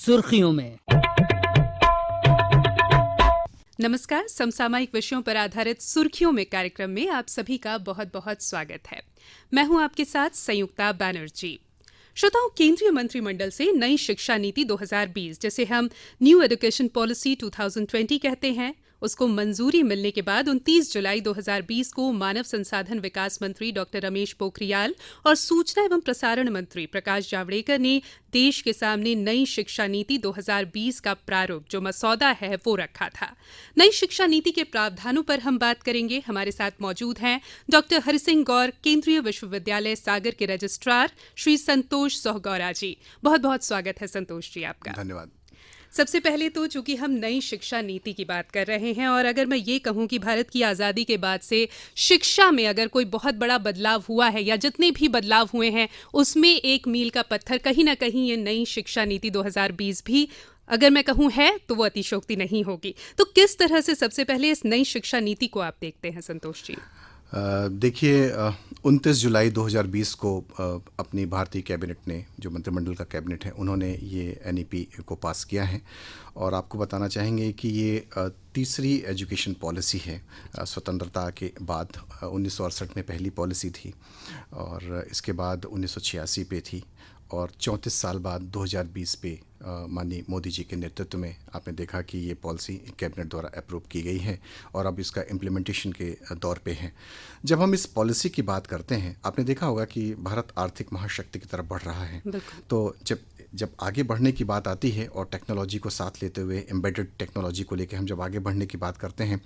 सुर्खियों में। नमस्कार, समसामयिक विषयों पर आधारित सुर्खियों में कार्यक्रम में आप सभी का बहुत बहुत स्वागत है। मैं हूं आपके साथ संयुक्ता बैनर्जी। श्रोताओं, केंद्रीय मंत्रिमंडल से नई शिक्षा नीति 2020 जिसे हम न्यू एजुकेशन पॉलिसी 2020 कहते हैं, उसको मंजूरी मिलने के बाद 29 जुलाई 2020 को मानव संसाधन विकास मंत्री डॉक्टर रमेश पोखरियाल और सूचना एवं प्रसारण मंत्री प्रकाश जावड़ेकर ने देश के सामने नई शिक्षा नीति 2020 का प्रारूप जो मसौदा है वो रखा था। नई शिक्षा नीति के प्रावधानों पर हम बात करेंगे। हमारे साथ मौजूद हैं डॉक्टर हरिसिंह गौर, केंद्रीय विश्वविद्यालय सागर के रजिस्ट्रार, श्री संतोष सोहगौरा जी। बहुत बहुत स्वागत है संतोष जी आपका। धन्यवाद। सबसे पहले तो चूंकि हम नई शिक्षा नीति की बात कर रहे हैं और अगर मैं ये कहूं कि भारत की आज़ादी के बाद से शिक्षा में अगर कोई बहुत बड़ा बदलाव हुआ है या जितने भी बदलाव हुए हैं उसमें एक मील का पत्थर कहीं ना कहीं ये नई शिक्षा नीति 2020 भी अगर मैं कहूं है तो वो अतिशयोक्ति नहीं होगी। तो किस तरह से सबसे पहले इस नई शिक्षा नीति को आप देखते हैं संतोष जी? देखिए, 29 जुलाई 2020 को अपनी भारतीय कैबिनेट ने, जो मंत्रिमंडल का कैबिनेट है, उन्होंने ये एनईपी को पास किया है। और आपको बताना चाहेंगे कि ये तीसरी एजुकेशन पॉलिसी है स्वतंत्रता के बाद। 1968 में पहली पॉलिसी थी और इसके बाद 1986 पे थी और 34 साल बाद 2020 पे माननीय मोदी जी के नेतृत्व में आपने देखा कि ये पॉलिसी कैबिनेट द्वारा अप्रूव की गई है और अब इसका इम्प्लीमेंटेशन के दौर पे है। जब हम इस पॉलिसी की बात करते हैं, आपने देखा होगा कि भारत आर्थिक महाशक्ति की तरफ बढ़ रहा है। तो जब आगे बढ़ने की बात आती है और टेक्नोलॉजी को साथ लेते हुए, एम्बेडेड टेक्नोलॉजी को लेकर हम जब आगे बढ़ने की बात करते हैं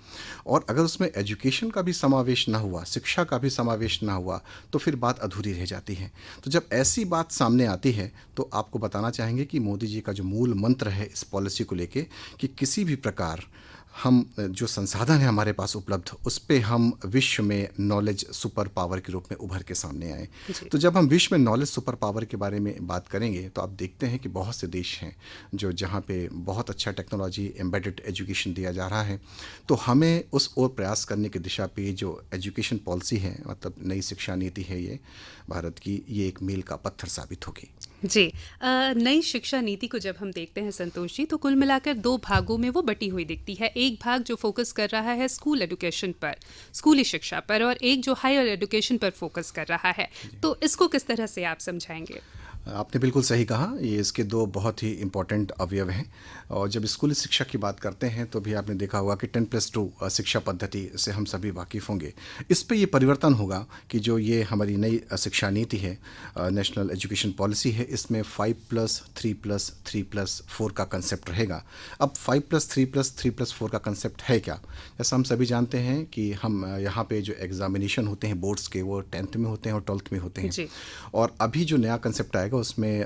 और अगर उसमें एजुकेशन का भी समावेश ना हुआ, शिक्षा का भी समावेश ना हुआ, तो फिर बात अधूरी रह जाती है। तो जब ऐसी बात सामने आती है तो आपको बताना चाहेंगे कि मोदी जी का जो मूल मंत्र है इस पॉलिसी को लेके कि किसी भी प्रकार हम जो संसाधन है हमारे पास उपलब्ध, उस पे हम विश्व में नॉलेज सुपर पावर के रूप में उभर के सामने आए। तो जब हम विश्व में नॉलेज सुपर पावर के बारे में बात करेंगे तो आप देखते हैं कि बहुत से देश हैं जो जहाँ पे बहुत अच्छा टेक्नोलॉजी, एम्बेडेड एजुकेशन दिया जा रहा है। तो हमें उस ओर प्रयास करने की दिशा पे जो एजुकेशन पॉलिसी है, मतलब नई शिक्षा नीति है, ये भारत की ये एक मील का पत्थर साबित होगी जी। नई शिक्षा नीति को जब हम देखते हैं संतोष जी, तो कुल मिलाकर दो भागों में वो बटी हुई दिखती है। एक भाग जो फोकस कर रहा है स्कूल एजुकेशन पर, स्कूली शिक्षा पर, और एक जो हायर एजुकेशन पर फोकस कर रहा है। तो इसको किस तरह से आप समझाएंगे? आपने बिल्कुल सही कहा, ये इसके दो बहुत ही इम्पोर्टेंट अवयव हैं। और जब स्कूली शिक्षा की बात करते हैं तो भी आपने देखा होगा कि 10+2 शिक्षा पद्धति से हम सभी वाकिफ़ होंगे। इस पे ये परिवर्तन होगा कि जो ये हमारी नई शिक्षा नीति है, नेशनल एजुकेशन पॉलिसी है, इसमें 5+3+3+4 का कंसेप्ट रहेगा। अब 5+3+3+4 का कंसेप्ट है क्या? जैसा हम सभी जानते हैं कि हम यहाँ पे जो एग्जामिनेशन होते हैं बोर्ड्स के, वो 10th में होते हैं और 12th में होते हैं। और अभी जो नया कंसेप्ट आएगा उसमें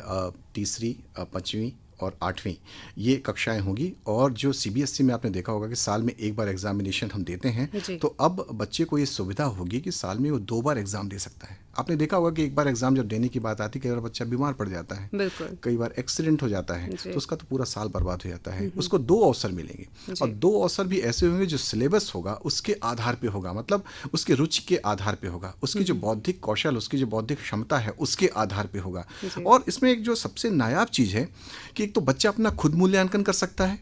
तीसरी, 5वीं और 8वीं ये कक्षाएं होंगी। और जो सीबीएसई में आपने देखा होगा कि साल में एक बार एग्जामिनेशन हम देते हैं, तो अब बच्चे को ये सुविधा होगी कि साल में वो 2 बार एग्जाम दे सकता है। आपने देखा होगा कि एक बार एग्जाम जब देने की बात आती है, कई बार बच्चा बीमार पड़ जाता है, कई बार एक्सीडेंट हो जाता है, तो उसका तो पूरा साल बर्बाद हो जाता है। उसको 2 अवसर मिलेंगे और 2 अवसर भी ऐसे होंगे जो सिलेबस होगा उसके आधार पे होगा, मतलब उसके रुचि के आधार पे होगा, उसकी जो बौद्धिक कौशल, उसकी जो बौद्धिक क्षमता है उसके आधार पे होगा। और इसमें एक जो सबसे नायाब चीज़ है कि एक तो बच्चा अपना खुद मूल्यांकन कर सकता है,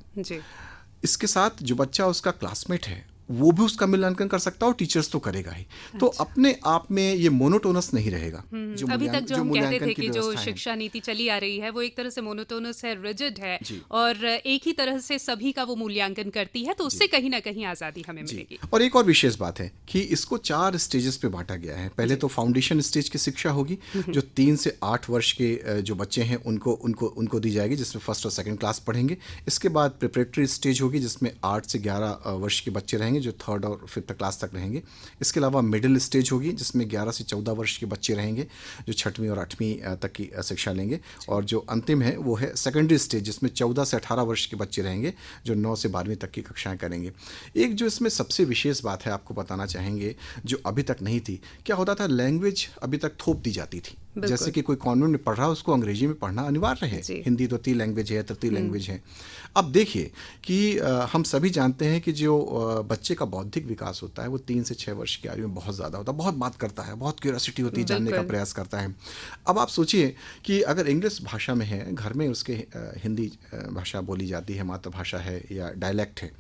इसके साथ जो बच्चा उसका क्लासमेट है वो भी उसका मूल्यांकन कर सकता है और टीचर्स तो करेगा ही। तो अपने आप में ये मोनोटोनस नहीं रहेगा। अभी तक जो हम कहते थे कि जो शिक्षा नीति चली आ रही है वो एक तरह से मोनोटोनस है, रिजिड है और एक ही तरह से सभी का वो मूल्यांकन करती है, तो उससे कहीं ना कहीं आज़ादी हमें मिलेगी। और एक और विशेष बात है कि इसको 4 स्टेजेस पे बांटा गया है। पहले तो फाउंडेशन स्टेज की शिक्षा होगी जो 3 से 8 वर्ष के जो बच्चे हैं उनको दी जाएगी, जिसमें 1st और 2nd क्लास पढ़ेंगे। इसके बाद प्रिपरेटरी स्टेज होगी जिसमें 8 से 11 वर्ष के बच्चे रहेंगे जो 3rd और 5th क्लास तक रहेंगे। इसके अलावा मिडिल स्टेज होगी जिसमें 11 से 14 वर्ष के बच्चे रहेंगे जो 6वीं और 8वीं तक की शिक्षा लेंगे। और जो अंतिम है वो है सेकेंडरी स्टेज जिसमें 14 से 18 वर्ष के बच्चे रहेंगे जो 9 से 12वीं तक की कक्षाएं करेंगे। एक जो इसमें सबसे विशेष बात है आपको बताना चाहेंगे जो अभी तक नहीं थी, क्या होता था, लैंग्वेज अभी तक थोप दी जाती थी। जैसे कि कोई कॉन्वेंट में पढ़ रहा है उसको अंग्रेजी में पढ़ना अनिवार्य है। हिंदी द्वितीय लैंग्वेज है, तृतीय लैंग्वेज है। अब देखिए कि हम सभी जानते हैं कि जो बच्चे का बौद्धिक विकास होता है वो 3 से 6 वर्ष की आयु में बहुत ज़्यादा होता है, बहुत बात करता है, बहुत क्यूरियोसिटी होती है, जानने का प्रयास करता है। अब आप सोचिए कि अगर इंग्लिश भाषा में है, घर में उसके हिंदी भाषा बोली जाती है, मातृभाषा है या डायलैक्ट है,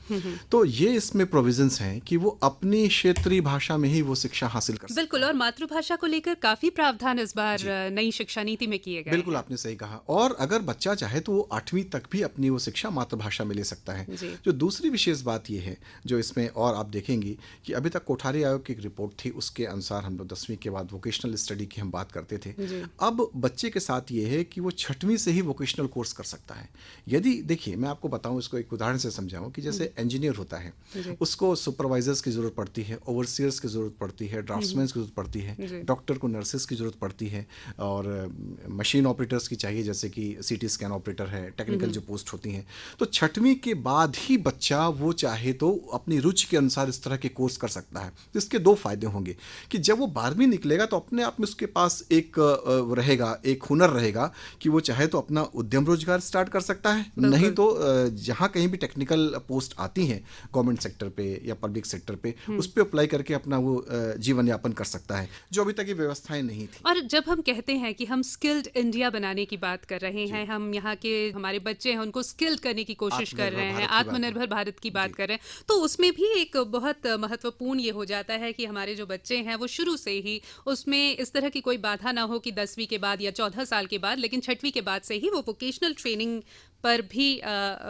तो ये इसमें प्रोविजंस हैं कि वो अपनी क्षेत्रीय भाषा में ही वो शिक्षा हासिल कर सकते। बिल्कुल, और मातृभाषा को लेकर काफी प्रावधान इस बार नई शिक्षा नीति में किए गए। बिल्कुल, आपने सही कहा। और अगर बच्चा चाहे तो वो 8वीं तक भी अपनी वो शिक्षा मातृभाषा में ले सकता है। जो दूसरी विशेष बात ये है जो इसमें, और आप देखेंगी कि अभी तक कोठारी आयोग की एक रिपोर्ट थी, उसके अनुसार हम लोग 10वीं के बाद वोकेशनल स्टडी की हम बात करते थे। अब बच्चे के साथ ये है कि वो 6वीं से ही वोकेशनल कोर्स कर सकता है। यदि देखिए, मैं आपको बताऊं, इसको एक उदाहरण से समझाऊं कि जैसे इंजीनियर होता है, उसको सुपरवाइजर्स की जरूरत पड़ती है, ओवरसियर्स की जरूरत पड़ती है, ड्राफ्ट्समैन की जरूरत पड़ती है, डॉक्टर को नर्सेस की जरूरत पड़ती है, और मशीन ऑपरेटर्स की चाहिए, जैसे कि सीटी स्कैन ऑपरेटर है, टेक्निकल जो पोस्ट होती हैं। तो 6वीं के बाद ही बच्चा वो चाहे तो अपनी रुचि के अनुसार इस तरह के कोर्स कर सकता है। तो इसके 2 फायदे होंगे कि जब वो 12वीं निकलेगा तो अपने आप में उसके पास एक रहेगा, एक हुनर रहेगा कि वो चाहे तो अपना उद्यम रोजगार स्टार्ट कर सकता है, नहीं तो जहाँ कहीं भी टेक्निकल पोस्ट आती हैं गवर्नमेंट सेक्टर पे या पब्लिक सेक्टर पे, उस पर अप्लाई करके अपना वो जीवन यापन कर सकता है, जो अभी तक ये व्यवस्थाएं नहीं थी। और जब हम कहते हैं कि हम स्किल्ड इंडिया बनाने की बात कर रहे हैं, हम यहाँ के हमारे बच्चे हैं उनको स्किल्ड करने की कोशिश कर रहे हैं, आत्मनिर्भर भारत की बात कर रहे हैं, तो उसमें भी एक बहुत महत्वपूर्ण ये हो जाता है कि हमारे जो बच्चे हैं वो शुरू से ही उसमें इस तरह की कोई बाधा ना हो कि 10वीं के बाद या 14 साल के बाद, लेकिन 6वीं के बाद से ही वो वोकेशनल ट्रेनिंग पर भी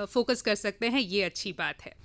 फोकस कर सकते हैं। ये अच्छी बात है।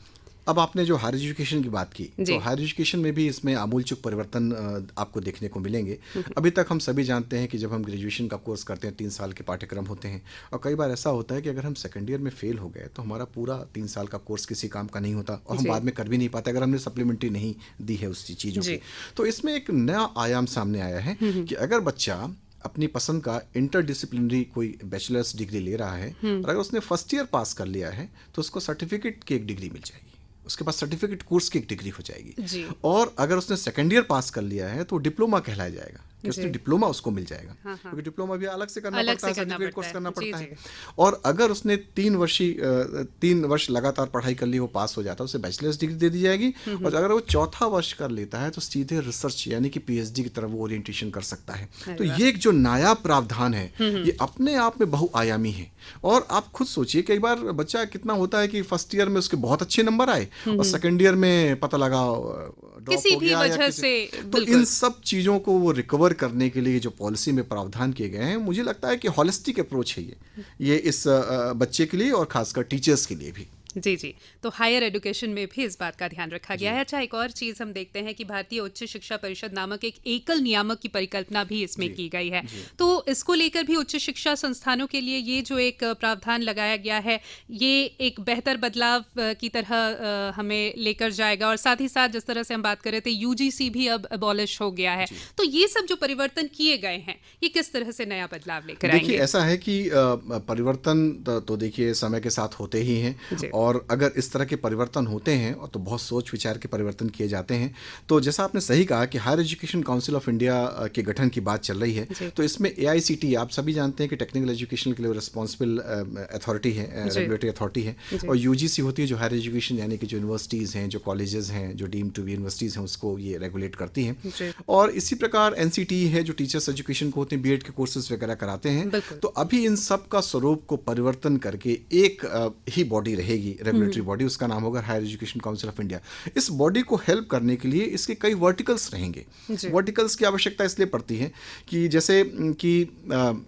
अब आपने जो हायर एजुकेशन की बात की, तो हायर एजुकेशन में भी इसमें आमूलचूल परिवर्तन आपको देखने को मिलेंगे। अभी तक हम सभी जानते हैं कि जब हम ग्रेजुएशन का कोर्स करते हैं 3 साल के पाठ्यक्रम होते हैं, और कई बार ऐसा होता है कि अगर हम सेकंड ईयर में फेल हो गए तो हमारा पूरा 3 साल का कोर्स किसी काम का नहीं होता, और हम बाद में कर भी नहीं पाते अगर हमने सप्लीमेंट्री नहीं दी है उस चीज़ों की। तो इसमें एक नया आयाम सामने आया है कि अगर बच्चा अपनी पसंद का इंटरडिसिप्लिनरी कोई बैचलर्स डिग्री ले रहा है, और अगर उसने फर्स्ट ईयर पास कर लिया है तो उसको सर्टिफिकेट की एक डिग्री मिल जाएगी, उसके पास सर्टिफिकेट कोर्स की एक डिग्री हो जाएगी। और अगर उसने सेकंड ईयर पास कर लिया है तो डिप्लोमा कहलाया जाएगा, कि उसने डिप्लोमा उसको मिल जाएगा, क्योंकि डिप्लोमा भी अलग से करना पड़ता है, सर्टिफिकेट कोर्स करना पड़ता है। और अगर उसने 3 वर्ष लगातार पढ़ाई कर ली, वो पास हो जाता है, उसे बैचलर्स डिग्री दे दी जाएगी। और अगर वो 4था वर्ष कर लेता है तो सीधे रिसर्च यानी कि पीएचडी की तरफ वो ओरिएंटेशन कर सकता है। तो ये एक जो नया प्रावधान है ये अपने आप में बहुआयामी है। और आप खुद सोचिए, कई बार बच्चा कितना होता है कि फर्स्ट ईयर में उसके बहुत अच्छे नंबर आए और सेकंड ईयर में पता लगा ड्रॉप हो गया, या तो इन सब चीज़ों को वो रिकवर करने के लिए जो पॉलिसी में प्रावधान किए गए हैं, मुझे लगता है कि हॉलिस्टिक अप्रोच है ये इस बच्चे के लिए और खासकर टीचर्स के लिए भी। जी। तो हायर एजुकेशन में भी इस बात का ध्यान रखा गया है। अच्छा, एक और चीज़ हम देखते हैं कि भारतीय उच्च शिक्षा परिषद नामक एक एकल नियामक की परिकल्पना भी इसमें की गई है। तो इसको लेकर भी उच्च शिक्षा संस्थानों के लिए ये जो एक प्रावधान लगाया गया है, ये एक बेहतर बदलाव की तरह हमें लेकर जाएगा। और साथ ही साथ जिस तरह से हम बात कर रहे थे, यूजीसी भी अब अबॉलिश हो गया है। तो ये सब जो परिवर्तन किए गए हैं, ये किस तरह से नया बदलाव लेकर आएंगे? देखिए, ऐसा है कि परिवर्तन तो देखिए समय के साथ होते ही हैं, और अगर इस तरह के परिवर्तन होते हैं और तो बहुत सोच विचार के परिवर्तन किए जाते हैं। तो जैसा आपने सही कहा कि higher education council of India के गठन की बात चल रही है, तो इसमें AICTE, आप सभी जानते हैं कि टेक्निकल एजुकेशन के लिए रिस्पॉन्सिबल अथॉरिटी है, रेगुलेटरी अथॉरिटी है, और UGC होती है जो हायर एजुकेशन यानी कि जो यूनिवर्सिटीज़ हैं, जो कॉलेजेस हैं, जो डीम्ड टू बी यूनिवर्सिटीज़ हैं, उसको ये रेगुलेट करती हैं। और इसी प्रकार NCTE है जो टीचर्स एजुकेशन को होते हैं, BEd के कोर्सेज वगैरह कराते हैं। तो अभी इन सब का स्वरूप को परिवर्तन करके एक ही बॉडी रहेगी, रेगुलेटरी बॉडी, उसका नाम होगा higher education council of India. इस बॉडी को हेल्प करने के लिए इसके कई वर्टिकल्स रहेंगे। वर्टिकल्स की आवश्यकता इसलिए पड़ती है कि जैसे कि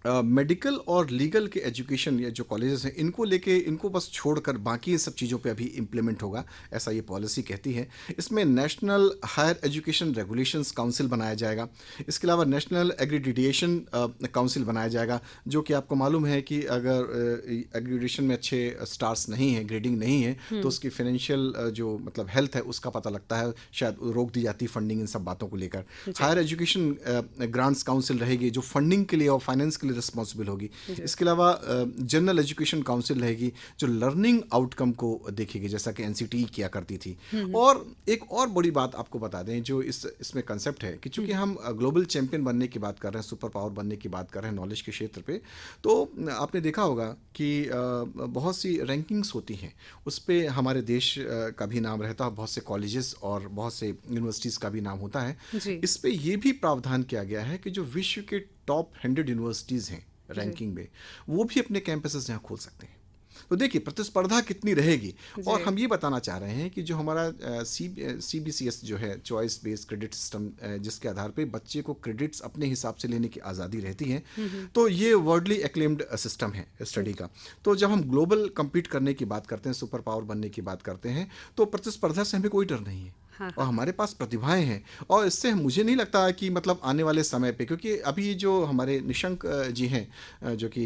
मेडिकल और लीगल के एजुकेशन या जो कॉलेजेस हैं, इनको लेके, इनको बस छोड़कर बाकी ये सब चीज़ों पे अभी इम्प्लीमेंट होगा, ऐसा ये पॉलिसी कहती है। इसमें national higher education regulations council बनाया जाएगा। इसके अलावा नेशनल एग्रीडिएशन काउंसिल बनाया जाएगा, जो कि आपको मालूम है कि अगर एग्रीडिएशन में अच्छे स्टार्स नहीं हैं, ग्रेडिंग नहीं है, तो उसकी फाइनेंशियल जो मतलब हेल्थ है उसका पता लगता है, शायद रोक दी जाती फंडिंग इन सब बातों को लेकर। हायर एजुकेशन ग्रांट्स काउंसिल रहेगी जो फंडिंग के लिए और फाइनेंस के लिए रिस्पॉन्सिबल होगी। इसके अलावा जनरल एजुकेशन काउंसिल रहेगी जो लर्निंग आउटकम को देखेगी, जैसा कि एनसीटी किया करती थी। और एक और बड़ी बात आपको बता दें जो इसमें कंसेप्ट है कि चूंकि हम ग्लोबल चैंपियन बनने की बात कर रहे हैं, सुपर पावर बनने की बात कर रहे हैं नॉलेज के क्षेत्र पे, तो आपने देखा होगा कि बहुत सी रैंकिंग्स होती हैं, उस पर हमारे देश का भी नाम रहता है, बहुत से कॉलेजेस और बहुत से यूनिवर्सिटीज़ का भी नाम होता है। इस पे ये भी प्रावधान किया गया है कि जो विश्व के टॉप 100 यूनिवर्सिटीज़ हैं रैंकिंग में, वो भी अपने कैंपसेस यहाँ खोल सकते हैं। तो देखिए प्रतिस्पर्धा कितनी रहेगी। और हम ये बताना चाह रहे हैं कि जो हमारा CBCS जो है, चॉइस बेस्ड क्रेडिट सिस्टम, जिसके आधार पे बच्चे को क्रेडिट्स अपने हिसाब से लेने की आज़ादी रहती है, तो ये वर्ल्डली एक्लेम्ड सिस्टम है स्टडी का। तो जब हम ग्लोबल कम्पीट करने की बात करते हैं, सुपर पावर बनने की बात करते हैं, तो प्रतिस्पर्धा से हमें कोई डर नहीं है। और हमारे पास प्रतिभाएं हैं, और इससे मुझे नहीं लगता कि मतलब आने वाले समय पे, क्योंकि अभी जो हमारे निशंक जी हैं जो कि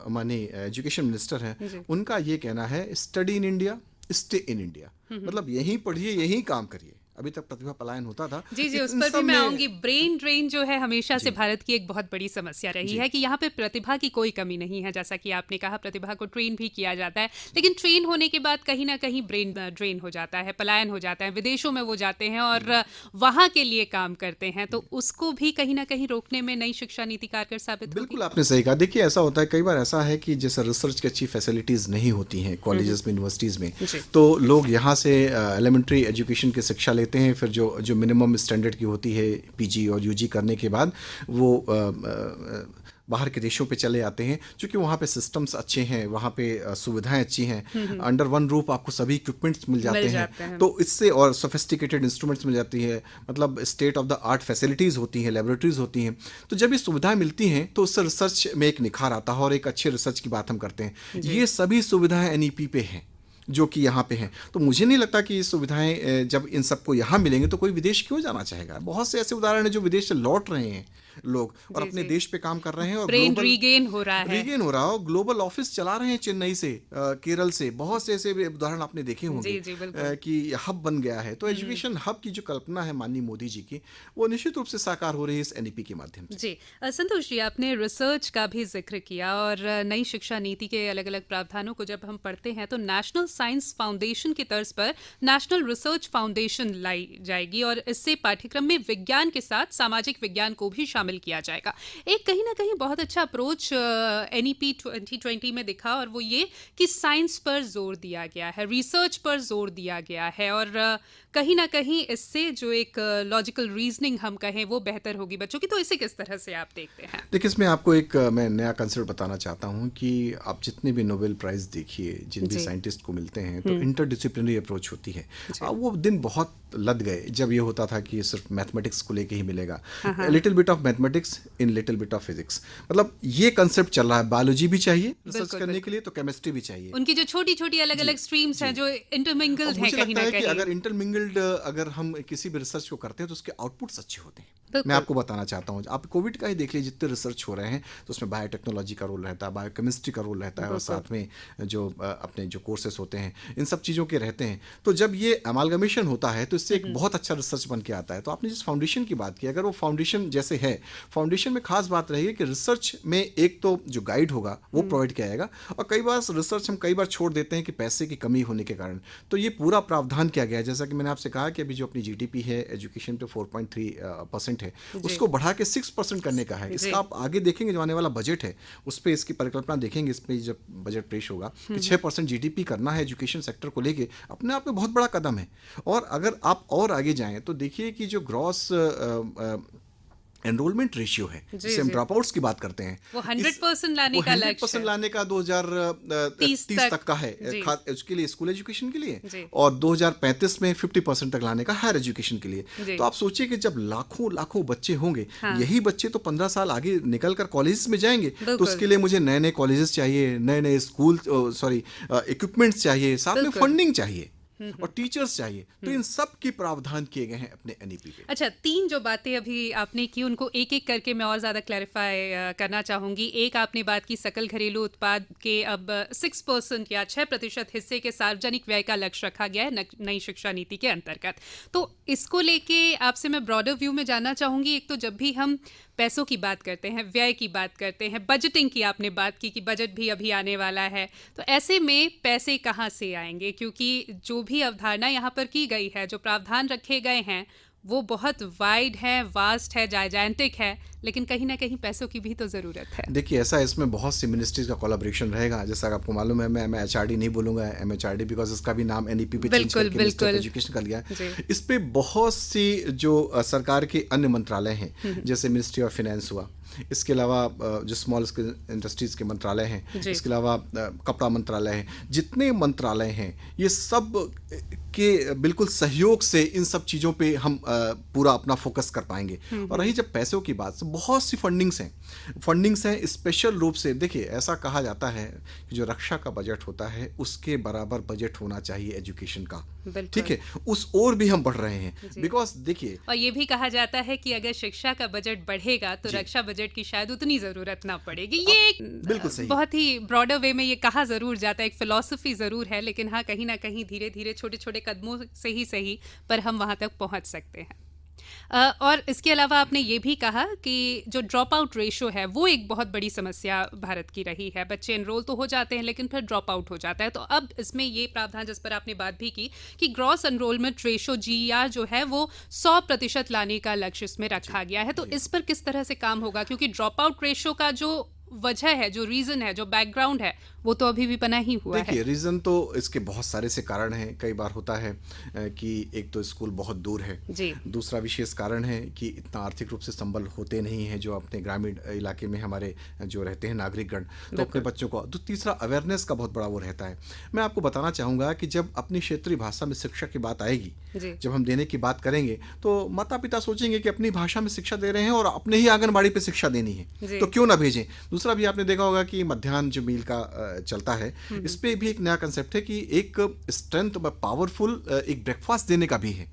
माननीय एजुकेशन मिनिस्टर हैं, उनका ये कहना है study in India stay in India, मतलब यहीं पढ़िए यहीं काम करिए। अभी तक प्रतिभा पलायन होता था। जी, उस पर भी मैं आऊंगी। ब्रेन ड्रेन जो है हमेशा से भारत की एक बहुत बड़ी समस्या रही है कि यहाँ पे प्रतिभा की कोई कमी नहीं है। जैसा कि आपने कहा, प्रतिभा को ट्रेन भी किया जाता है, लेकिन ट्रेन होने के बाद कहीं ना कहीं ब्रेन ड्रेन हो जाता है, पलायन हो जाता है, विदेशों में वो जाते हैं और वहाँ के लिए काम करते हैं। तो उसको भी कहीं ना कहीं रोकने में नई शिक्षा नीति कारगर साबित होगी। बिल्कुल आपने सही कहा। देखिए ऐसा होता है, कई बार ऐसा है कि जैसे रिसर्च की अच्छी फैसिलिटीज़ नहीं होती हैं कॉलेजेस में, यूनिवर्सिटीज़ में, तो लोग यहाँ से एलिमेंट्री एजुकेशन की शिक्षा लेते हैं, फिर जो मिनिमम स्टैंडर्ड की होती है पीजी और यूजी करने के बाद वो बाहर के देशों पे चले आते हैं, क्योंकि वहाँ पे सिस्टम्स अच्छे हैं, वहाँ पे सुविधाएं अच्छी हैं, अंडर वन रूफ आपको सभी इक्विपमेंट्स मिल जाते हैं। तो इससे और सोफिस्टिकेटेड इंस्ट्रूमेंट्स मिल जाती है, मतलब state of the art facilities होती हैं, लेबोरेटरीज होती हैं। तो जब ये सुविधाएं मिलती हैं तो उससे रिसर्च में एक निखार आता है, और एक अच्छे रिसर्च की बात हम करते हैं। ये सभी सुविधाएं NEP पे हैं जो कि यहाँ पे हैं। तो मुझे नहीं लगता कि ये सुविधाएं जब इन सबको यहाँ मिलेंगे तो कोई विदेश क्यों जाना चाहेगा। बहुत से ऐसे उदाहरण हैं जो विदेश से लौट रहे हैं लोग और अपने देश पे काम कर रहे हैं, और ब्रेन रीगेन हो रहा है, और ग्लोबल ऑफिस चला रहे हैं चेन्नई से, केरल से। बहुत से ऐसे उदाहरण आपने देखे होंगे कि हब बन गया है। तो एजुकेशन हब की जो कल्पना है माननीय मोदी जी की, वो निश्चित रूप से साकार हो रही है इस NEP के माध्यम से। जी संतोष जी, आपने रिसर्च का भी जिक्र किया, और नई शिक्षा नीति के अलग अलग प्रावधानों को जब हम पढ़ते हैं तो नेशनल साइंस फाउंडेशन की तर्ज पर नेशनल रिसर्च फाउंडेशन लाई जाएगी, और इससे पाठ्यक्रम में विज्ञान के साथ सामाजिक विज्ञान को भी शामिल किया जाएगा। एक कहीं ना कहीं बहुत अच्छा अप्रोच NEP 2020 में दिखा, और वो ये कि साइंस पर जोर दिया गया है, रिसर्च पर जोर दिया गया है, और कहीं ना कहीं इससे जो एक लॉजिकल रीजनिंग हम कहें वो बेहतर होगी बच्चों की। तो इसे किस तरह से आप देखते हैं? देखिए इसमें आपको एक मैं नया कंसेप्ट बताना चाहता हूँ कि आप जितने भी नोबेल प्राइज देखिए, जिन भी साइंटिस्ट को मिलते हैं, तो इंटरडिसिप्लिनरी अप्रोच होती है। वो दिन बहुत लद गए जब ये होता था कि सिर्फ मैथमेटिक्स को लेके ही मिलेगा, little bit of mathematics in little bit of physics, मतलब ये कंसेप्ट चल रहा है। बायोलॉजी भी चाहिए रिसर्च करने के लिए, तो केमिस्ट्री भी चाहिए। उनकी जो छोटी छोटी अलग अलग स्ट्रीम्स हैं जो इंटरमिंगल्ड हैं कहीं ना कहीं। अगर इंटरमिंगल्ड अगर हम किसी भी रिसर्च को करते हैं तो उसके आउटपुट्स अच्छे होते हैं। मैं आपको बताना चाहता हूँ, आप कोविड का ही देख लीजिए, जितने रिसर्च हो रहे हैं तो उसमें बायोटेक्नोलॉजी का रोल रहता है, बायोकेमिस्ट्री का रोल रहता है, और साथ में जो अपने जो कोर्सेस होते हैं इन सब चीज़ों के रहते हैं। तो जब ये अमालगमेशन होता है तो इससे एक बहुत अच्छा रिसर्च बन के आता है। तो आपने जिस फाउंडेशन की बात की, अगर वो फाउंडेशन जैसे है, फाउंडेशन में खास बात रहेगी कि रिसर्च में एक तो जो गाइड होगा वो प्रोवाइड किया जाएगा, और कई बार रिसर्च हम कई बार छोड़ देते हैं कि पैसे की कमी होने के कारण। तो ये पूरा प्रावधान किया गया है। जैसा कि मैंने आपसे कहा कि अभी जो अपनी GDP है एजुकेशन पे 4.3% है, उसको बढ़ा के 6% करने का है। इसका आप आगे देखेंगे जो आने वाला बजट है उस पर इसकी परिकल्पना देखेंगे, इस पर जब बजट पेश होगा कि 6% GDP करना है एजुकेशन सेक्टर को लेके, अपने आप में बहुत बड़ा कदम है। और अगर आप और आगे जाएं तो देखिए कि जो ग्रॉस एनरोलमेंट रेशियो है, जिसे हम ड्रॉप आउट्स की बात करते हैं, वो 100% लाने का लक्ष्य, 100% लाने का 2030 तक का है उसके लिए, स्कूल एजुकेशन के लिए, और 2035 में 50% तक लाने का हायर एजुकेशन के लिए। तो आप सोचिए कि जब लाखों लाखों बच्चे होंगे, यही बच्चे तो 15 साल आगे निकल कर कॉलेज में जाएंगे, तो उसके लिए मुझे नए नए कॉलेजेस चाहिए, नए नए स्कूल इक्विपमेंट्स चाहिए, साथ में फंडिंग चाहिए। और टीचर्स चाहिए, तो इन सब के प्रावधान किए गए हैं अपने एनईपी पे। अच्छा, 3 जो बातें अभी आपने की उनको एक-एक करके मैं और ज़्यादा क्लैरिफाई करना चाहूँगी। एक आपने बात की सकल घरेलू उत्पाद के अब 6% या 6% हिस्से के सार्वजनिक व्यय का लक्ष्य रखा गया है नई शिक्षा नीति के अंतर्गत। तो इसको लेके आपसे मैं ब्रॉडर व्यू में जानना चाहूँगी। एक तो जब भी हम पैसों की बात करते हैं, व्यय की बात करते हैं, बजटिंग की आपने बात की कि बजट भी अभी आने वाला है, तो ऐसे में पैसे कहाँ से आएंगे? क्योंकि जो भी अवधारणा यहाँ पर की गई है, जो प्रावधान रखे गए हैं, वो बहुत वाइड है, वास्ट है, जायजेंटिक है, लेकिन कहीं ना कहीं पैसों की भी तो ज़रूरत है। देखिए, ऐसा है, इसमें बहुत सी मिनिस्ट्रीज का कोलैबोरेशन रहेगा। जैसा कि आपको मालूम है, मैं एचआरडी नहीं बोलूंगा, एमएचआरडी, बिकॉज इसका भी नाम एनईपी पे चेंज करके मिनिस्ट्री ऑफ एजुकेशन कर लिया है। इस पे बहुत सी जो सरकार के अन्य मंत्रालय हैं, जैसे मिनिस्ट्री ऑफ फाइनेंस हुआ, इसके अलावा जो स्मॉल स्केल इंडस्ट्रीज के मंत्रालय हैं, इसके अलावा कपड़ा मंत्रालय है, जितने मंत्रालय हैं, ये सब के बिल्कुल सहयोग से इन सब चीज़ों पे हम पूरा अपना फोकस कर पाएंगे। और रही जब पैसों की बात, बहुत सी फंडिंग्स हैं स्पेशल रूप से। देखिए, ऐसा कहा जाता है कि जो रक्षा का बजट होता है उसके बराबर बजट होना चाहिए एजुकेशन का, ठीक है, उस ओर भी हम बढ़ रहे हैं। बिकॉज देखिए, और ये भी कहा जाता है कि अगर शिक्षा का बजट बढ़ेगा तो रक्षा बजट की शायद उतनी जरूरत ना पड़ेगी। ये एक बिल्कुल सही, बहुत ही ब्रॉडर वे में ये कहा जरूर जाता है, एक फिलॉसफी जरूर है, लेकिन हाँ, कहीं ना कहीं धीरे धीरे छोटे छोटे कदमों से ही सही पर हम वहां तक पहुंच सकते हैं। और इसके अलावा आपने ये भी कहा कि जो ड्रॉप आउट रेशो है वो एक बहुत बड़ी समस्या भारत की रही है। बच्चे एनरोल तो हो जाते हैं लेकिन फिर ड्रॉप आउट हो जाता है। तो अब इसमें ये प्रावधान जिस पर आपने बात भी की कि ग्रॉस एनरोलमेंट रेशो GER जो है वो 100% लाने का लक्ष्य इसमें रखा गया है। तो इस पर किस तरह से काम होगा? क्योंकि ड्रॉप आउट रेशो का जो वजह है, जो रीजन है, जो बैकग्राउंड है, वो तो अभी भी बना ही हुआ है। देखिए, रीजन तो इसके बहुत सारे से कारण हैं। कई बार होता है कि एक तो स्कूल बहुत दूर है जी। दूसरा विशेष कारण है कि इतना आर्थिक रूप से संबल होते नहीं है जो अपने ग्रामीण इलाके में हमारे जो रहते हैं नागरिकगण, तो अपने बच्चों को। तो तीसरा अवेयरनेस का बहुत बड़ा वो रहता है। मैं आपको बताना चाहूँगा कि जब अपनी क्षेत्रीय भाषा में शिक्षा की बात आएगी, जब हम देने की बात करेंगे, तो माता पिता सोचेंगे कि अपनी भाषा में शिक्षा दे रहे हैं और अपने ही आंगनबाड़ी पे शिक्षा देनी है, तो क्यों ना भेजें। दूसरा भी आपने देखा होगा कि मध्याह्न जो मील का चलता है, इस पे भी एक नया कंसेप्ट है कि एक स्ट्रेंथ पावरफुल एक ब्रेकफास्ट देने का भी है।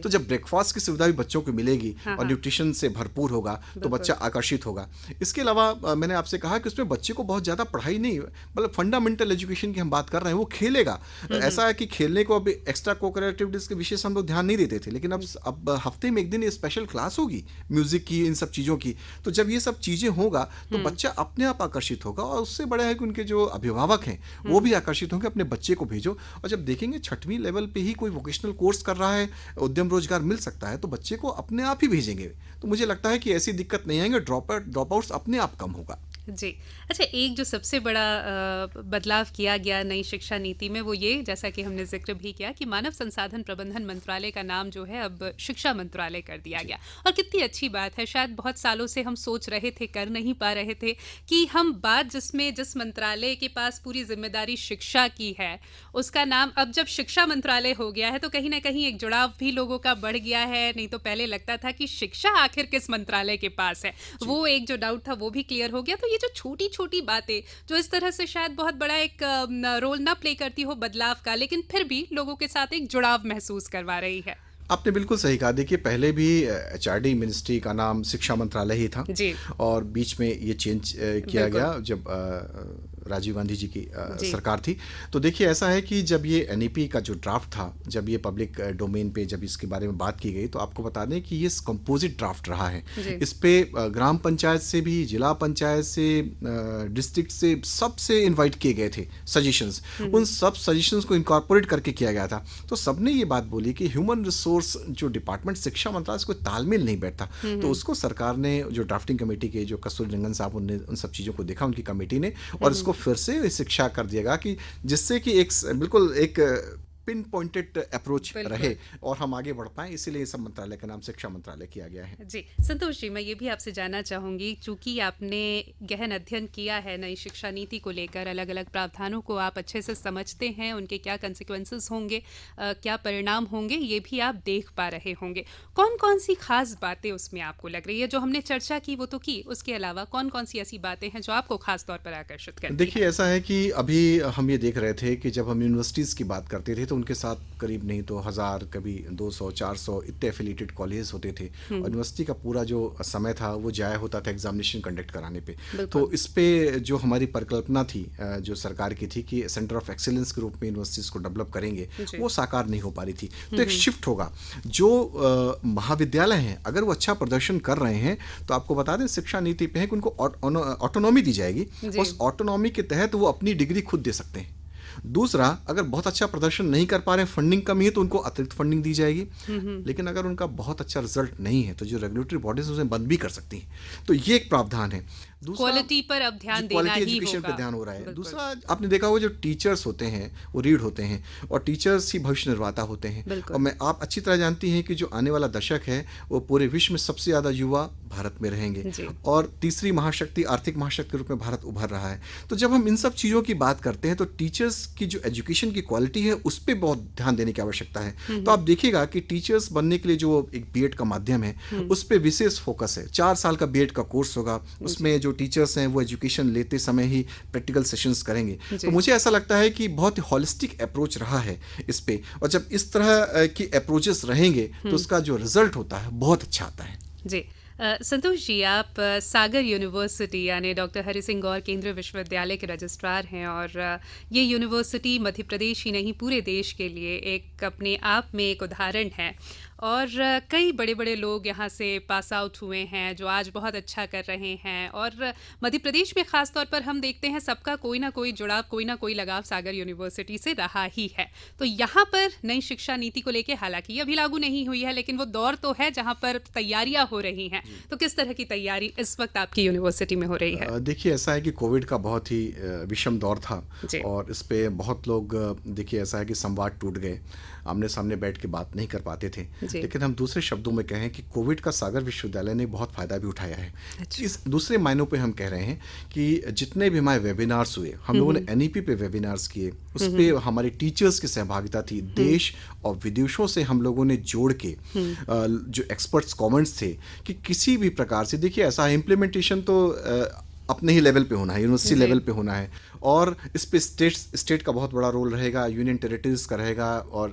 तो जब ब्रेकफास्ट की सुविधा भी बच्चों को मिलेगी और न्यूट्रिशन से भरपूर होगा तो बच्चा आकर्षित होगा। इसके अलावा मैंने आपसे कहा कि उसमें बच्चे को बहुत ज़्यादा पढ़ाई नहीं, मतलब फंडामेंटल एजुकेशन की हम बात कर रहे हैं, वो खेलेगा। ऐसा है कि खेलने को अब एक्स्ट्रा कोकरिकुलर एक्टिविटीज़ के विशेष हम लोग ध्यान नहीं देते थे, लेकिन अब हफ्ते में एक दिन ये स्पेशल क्लास होगी म्यूजिक की, इन सब चीज़ों की। तो जब ये सब चीज़ें होगा तो बच्चा अपने आप आकर्षित होगा, और उससे बड़ा है कि उनके जो अभिभावक हैं वो भी आकर्षित होंगे। अपने बच्चे को भेजो, और जब देखेंगे 6वीं लेवल पे ही कोई वोकेशनल कोर्स कर रहा है, उद्यम रोजगार मिल सकता है, तो बच्चे को अपने आप ही भेजेंगे। तो मुझे लगता है कि ऐसी दिक्कत नहीं आएंगे, ड्रॉप आउट्स अपने आप कम होगा। जी। अच्छा, एक जो सबसे बड़ा बदलाव किया गया नई शिक्षा नीति में वो ये, जैसा कि हमने जिक्र भी किया, कि मानव संसाधन प्रबंधन मंत्रालय का नाम जो है अब शिक्षा मंत्रालय कर दिया गया। और कितनी अच्छी बात है। शायद बहुत सालों से हम सोच रहे थे, कर नहीं पा रहे थे कि हम बात जिस मंत्रालय के पास पूरी जिम्मेदारी शिक्षा की है, उसका नाम अब जब शिक्षा मंत्रालय हो गया है तो कहीं ना कहीं एक जुड़ाव भी लोगों का बढ़ गया है। नहीं तो पहले लगता था कि शिक्षा आखिर किस मंत्रालय के पास है, वो एक जो डाउट था वो भी क्लियर हो गया। तो ये जो छोटी छोटी बातें जो इस तरह से शायद बहुत बड़ा एक रोल ना प्ले करती हो बदलाव का, लेकिन फिर भी लोगों के साथ एक जुड़ाव महसूस करवा रही है। आपने बिल्कुल सही कहा। देखिए, पहले भी एचआरडी मिनिस्ट्री का नाम शिक्षा मंत्रालय ही था जी। और बीच में ये चेंज किया गया जब राजीव गांधी जी की सरकार थी। तो देखिए, ऐसा है कि जब ये एनईपी का जो ड्राफ्ट था, जब ये पब्लिक डोमेन पे जब इसके बारे में बात की गई, तो आपको बता दें कि ये कंपोजिट ड्राफ्ट रहा है। इस पे ग्राम पंचायत से भी, जिला पंचायत से, डिस्ट्रिक्ट से, सबसे इन्वाइट किए गए थे सजेशंस। उन सब सजेशंस को इनकॉर्पोरेट करके किया गया था। तो सबने ये बात बोली कि ह्यूमन रिसोर्स जो डिपार्टमेंट शिक्षा मंत्रालय से कोई तालमेल नहीं बैठता, तो उसको सरकार ने, जो ड्राफ्टिंग कमेटी के जो कस्तूरी रंगन साहब, उनने उन सब चीज़ों को देखा, उनकी कमेटी ने, और इसको फिर से शिक्षा कर दिएगा कि जिससे कि एक बिल्कुल एक पिन पॉइंटेड अप्रोच रहे और हम आगे बढ़ पाएं। इसीलिए सब मंत्रालय का नाम शिक्षा मंत्रालय किया गया है। जी। संतोष जी, मैं ये भी आपसे जानना चाहूंगी, चूंकि आपने गहन अध्ययन किया है नई शिक्षा नीति को लेकर, अलग अलग प्रावधानों को आप अच्छे से समझते हैं, उनके क्या कंसिक्वेंसेस होंगे, क्या परिणाम होंगे, ये भी आप देख पा रहे होंगे। कौन कौन सी खास बातें उसमें आपको लग रही है? जो हमने चर्चा की वो तो की, उसके अलावा कौन कौन सी ऐसी बातें हैं जो आपको खास तौर पर आकर्षित करती हैं? देखिए, ऐसा है कि अभी हम ये देख रहे थे कि जब हम यूनिवर्सिटीज़ की बात करते थे तो उनके साथ करीब नहीं तो 1000, कभी 200, 400 इतने एफिलिएटेड कॉलेज होते थे और यूनिवर्सिटी का पूरा जो समय था वो जाया होता था एग्जामिनेशन कंडक्ट कराने पे। तो इस पे जो हमारी परिकल्पना थी जो सरकार की थी कि सेंटर ऑफ एक्सीलेंस के रूप में यूनिवर्सिटीज़ को डेवलप करेंगे, वो साकार नहीं हो पा रही थी। तो एक शिफ्ट होगा। जो महाविद्यालय हैं अगर वो अच्छा प्रदर्शन कर रहे हैं तो आपको बता दें शिक्षा नीति पे है कि उनको ऑटोनॉमी दी जाएगी। उस ऑटोनॉमी के तहत वो अपनी डिग्री खुद दे सकते हैं। दूसरा, अगर बहुत अच्छा प्रदर्शन नहीं कर पा रहे हैं, फंडिंग कमी है, तो उनको अतिरिक्त फंडिंग दी जाएगी। लेकिन अगर उनका बहुत अच्छा रिजल्ट नहीं है तो जो रेगुलेटरी बॉडीज उसे बंद भी कर सकती हैं। तो ये एक प्रावधान है। क्वालिटी पर अब ध्यान देना ही होगा। क्वालिटी एजुकेशन पर ध्यान हो रहा है। दूसरा, आपने देखा होगा जो टीचर्स होते हैं वो रीढ़ होते हैं और टीचर्स ही भविष्य निर्माता होते हैं। और आप अच्छी तरह जानती हैं कि जो आने वाला दशक है वो पूरे विश्व में सबसे ज़्यादा युवा भारत में रहेंगे और तीसरी महाशक्ति, आर्थिक महाशक्ति के रूप में भारत उभर रहा है। तो जब हम इन सब चीज़ों की बात करते हैं तो टीचर्स की जो एजुकेशन की क्वालिटी है उस पर बहुत ध्यान देने की आवश्यकता है। तो आप देखिएगा कि टीचर्स बनने के लिए जो एक बीएड का माध्यम है उस पर विशेष फोकस है। 4 साल का बीएड का कोर्स होगा, उसमें जो टीचर्स हैं वो एजुकेशन लेते समय ही प्रैक्टिकल सेशंस करेंगे। तो मुझे ऐसा लगता है कि बहुत ही हॉलिस्टिक अप्रोच रहा है इस पे, और जब इस तरह की अप्रोचेस रहेंगे तो उसका जो रिजल्ट होता है बहुत अच्छा आता है। जी संतोष जी, आप सागर यूनिवर्सिटी यानी डॉक्टर हरि सिंह गौर केंद्रीय विश्वविद्यालय के रजिस्ट्रार हैं और ये यूनिवर्सिटी मध्य प्रदेश ही नहीं पूरे देश के लिए एक अपने आप में एक उदाहरण है और कई बड़े बड़े लोग यहाँ से पास आउट हुए हैं जो आज बहुत अच्छा कर रहे हैं और मध्य प्रदेश में ख़ास तौर पर हम देखते हैं सबका कोई ना कोई जुड़ाव, कोई ना कोई लगाव सागर यूनिवर्सिटी से रहा ही है। तो यहाँ पर नई शिक्षा नीति को लेकर हालांकि अभी लागू नहीं हुई है लेकिन वो दौर तो है जहाँ पर तैयारियाँ हो रही हैं। तो किस तरह की तैयारी इस वक्त आपकी यूनिवर्सिटी में हो रही है? देखिए, ऐसा है कि कोविड का बहुत ही विषम दौर था और इस पर बहुत लोग, देखिए ऐसा है कि संवाद टूट गए, आमने सामने बैठ के बात नहीं कर पाते थे। लेकिन हम दूसरे शब्दों में कहें कि कोविड का सागर विश्वविद्यालय ने बहुत फ़ायदा भी उठाया है। इस दूसरे मायनों पे हम कह रहे हैं कि जितने भी हमारे वेबिनार्स हुए, हम लोगों ने एनईपी पे वेबिनार्स किए, उस पर हमारे टीचर्स की सहभागिता थी। देश और विदेशों से हम लोगों ने जोड़ के जो एक्सपर्ट्स कमेंट्स थे कि किसी भी प्रकार से, देखिए ऐसा इम्प्लीमेंटेशन तो अपने ही लेवल पे होना है, यूनिवर्सिटी लेवल पे होना है और इस पे स्टेट का बहुत बड़ा रोल रहेगा, यूनियन टेरिटरीज का रहेगा और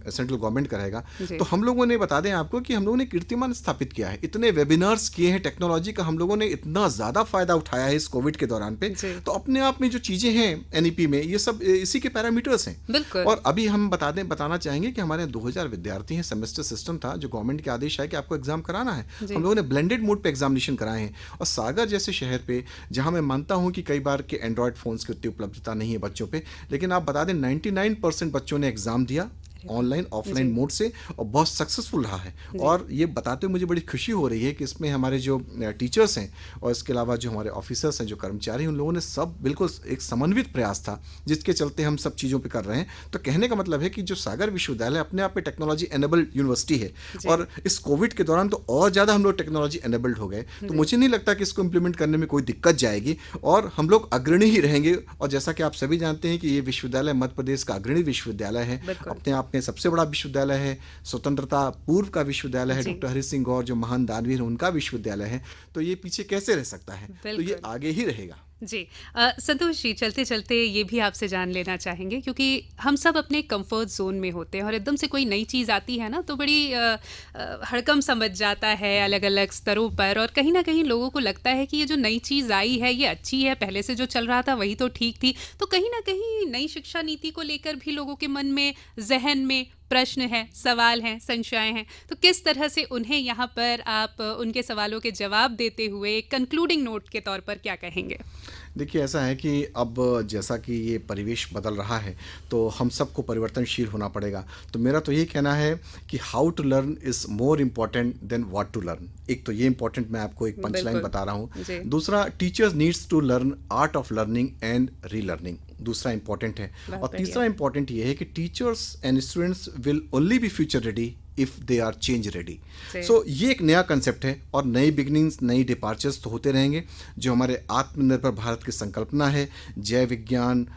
सेंट्रल गवर्नमेंट का रहेगा। तो हम लोगों ने, बता दें आपको कि हम लोगों ने कीर्तिमान स्थापित किया है, इतने वेबिनार्स किए हैं, टेक्नोलॉजी का हम लोगों ने इतना ज़्यादा फायदा उठाया है इस कोविड के दौरान पे। तो अपने आप में जो चीज़ें हैं एनईपी में, ये सब इसी के पैरामीटर्स हैं। और अभी हम बताना चाहेंगे कि हमारे 2000 विद्यार्थी हैं, सेमेस्टर सिस्टम था जो गवर्नमेंट के आदेश है कि आपको एग्जाम कराना है। हम लोगों ने ब्लेंडेड मोड पे एग्जामिनेशन कराए हैं और सागर जैसे शहर पे, जहाँ मैं मानता हूँ कि कई बार के एंड्रॉयड फोन्स की उतनी उपलब्धता नहीं है बच्चों पे, लेकिन आप बता दें 99% बच्चों ने एग्जाम दिया ऑनलाइन ऑफलाइन मोड से और बहुत सक्सेसफुल रहा है। और ये बताते हुए मुझे बड़ी खुशी हो रही है कि इसमें हमारे जो टीचर्स हैं और इसके अलावा जो हमारे ऑफिसर्स हैं, जो कर्मचारी हैं, उन लोगों ने सब बिल्कुल एक समन्वित प्रयास था जिसके चलते हम सब चीज़ों पे कर रहे हैं। तो कहने का मतलब है कि जो सागर विश्वविद्यालय अपने आप में टेक्नोलॉजी एनेबल्ड यूनिवर्सिटी है और इस कोविड के दौरान तो और ज़्यादा हम लोग टेक्नोलॉजी एनेबल्ड हो गए। तो मुझे नहीं लगता कि इसको इम्प्लीमेंट करने में कोई दिक्कत जाएगी और हम लोग अग्रणी ही रहेंगे। और जैसा कि आप सभी जानते हैं कि ये विश्वविद्यालय मध्य प्रदेश का अग्रणी विश्वविद्यालय है, अपने आप में सबसे बड़ा विश्वविद्यालय है, स्वतंत्रता पूर्व का विश्वविद्यालय है, डॉक्टर हरि सिंह गौर जो महान दानवीर हैं उनका विश्वविद्यालय है। तो ये पीछे कैसे रह सकता है? तो ये आगे ही रहेगा। जी संतोष जी, चलते चलते ये भी आपसे जान लेना चाहेंगे क्योंकि हम सब अपने कंफर्ट जोन में होते हैं और एकदम से कोई नई चीज़ आती है ना तो बड़ी हड़कम समझ जाता है अलग अलग स्तरों पर और कहीं ना कहीं लोगों को लगता है कि ये जो नई चीज़ आई है ये अच्छी है, पहले से जो चल रहा था वही तो ठीक थी। तो कहीं ना कहीं नई शिक्षा नीति को लेकर भी लोगों के मन में, जहन में प्रश्न हैं, सवाल हैं, संशय हैं। तो किस तरह से उन्हें यहाँ पर आप उनके सवालों के जवाब देते हुए कंक्लूडिंग नोट के तौर पर क्या कहेंगे? देखिए, ऐसा है कि अब जैसा कि ये परिवेश बदल रहा है तो हम सबको परिवर्तनशील होना पड़ेगा। तो मेरा तो ये कहना है कि how to learn is more important than what to learn. एक तो ये इम्पॉर्टेंट, मैं आपको एक पंचलाइन बता रहा हूँ। दूसरा, teachers needs to learn art of learning and relearning, दूसरा इम्पॉर्टेंट है। और तीसरा इम्पॉर्टेंट ये है कि teachers and students will only be future ready if they are change ready. सही। सो ये एक नया कंसेप्ट है और नई बिगनिंग्स, नई डिपार्चर्स तो होते रहेंगे। जो हमारे आत्मनिर्भर भारत की संकल्पना है, जय विज्ञान,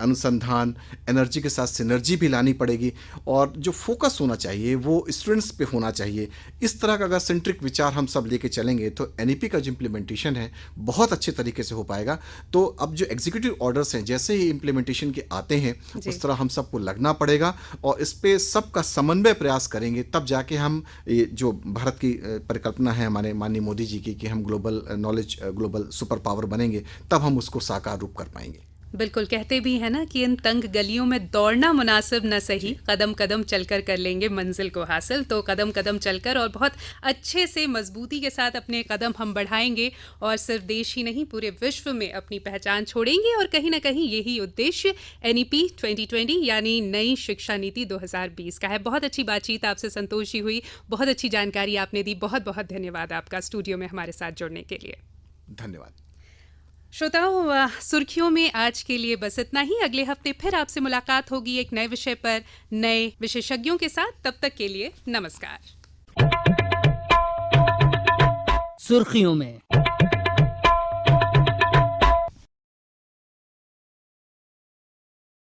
अनुसंधान, एनर्जी के साथ सिनर्जी भी लानी पड़ेगी और जो फोकस होना चाहिए वो स्टूडेंट्स पे होना चाहिए। इस तरह का अगर सेंट्रिक विचार हम सब लेके चलेंगे तो एनईपी का जो इम्प्लीमेंटेशन है बहुत अच्छे तरीके से हो पाएगा। तो अब जो एग्जीक्यूटिव ऑर्डर्स हैं जैसे ही इम्प्लीमेंटेशन के आते हैं उस तरह हम सबको लगना पड़ेगा और इस पे सबका समन्वय प्रयास करेंगे, तब जाके हम ये जो भारत की परिकल्पना है हमारे माननीय मोदी जी की कि हम global knowledge, global super power बनेंगे, तब हम उसको साकार रूप कर पाएंगे। बिल्कुल, कहते भी है ना कि इन तंग गलियों में दौड़ना मुनासिब न सही, कदम कदम चलकर कर लेंगे मंजिल को हासिल। तो कदम कदम चलकर और बहुत अच्छे से मजबूती के साथ अपने कदम हम बढ़ाएंगे और सिर्फ देश ही नहीं पूरे विश्व में अपनी पहचान छोड़ेंगे। और कहीं ना कहीं यही उद्देश्य एनईपी 2020 यानी नई शिक्षा नीति 2020 का है। बहुत अच्छी बातचीत आपसे संतोष जी हुई, बहुत अच्छी जानकारी आपने दी। बहुत बहुत धन्यवाद आपका स्टूडियो में हमारे साथ जुड़ने के लिए। धन्यवाद। श्रोताओं, सुर्खियों में आज के लिए बस इतना ही। अगले हफ्ते फिर आपसे मुलाकात होगी एक नए विषय पर, नए विशेषज्ञों के साथ। तब तक के लिए नमस्कार। सुर्खियों में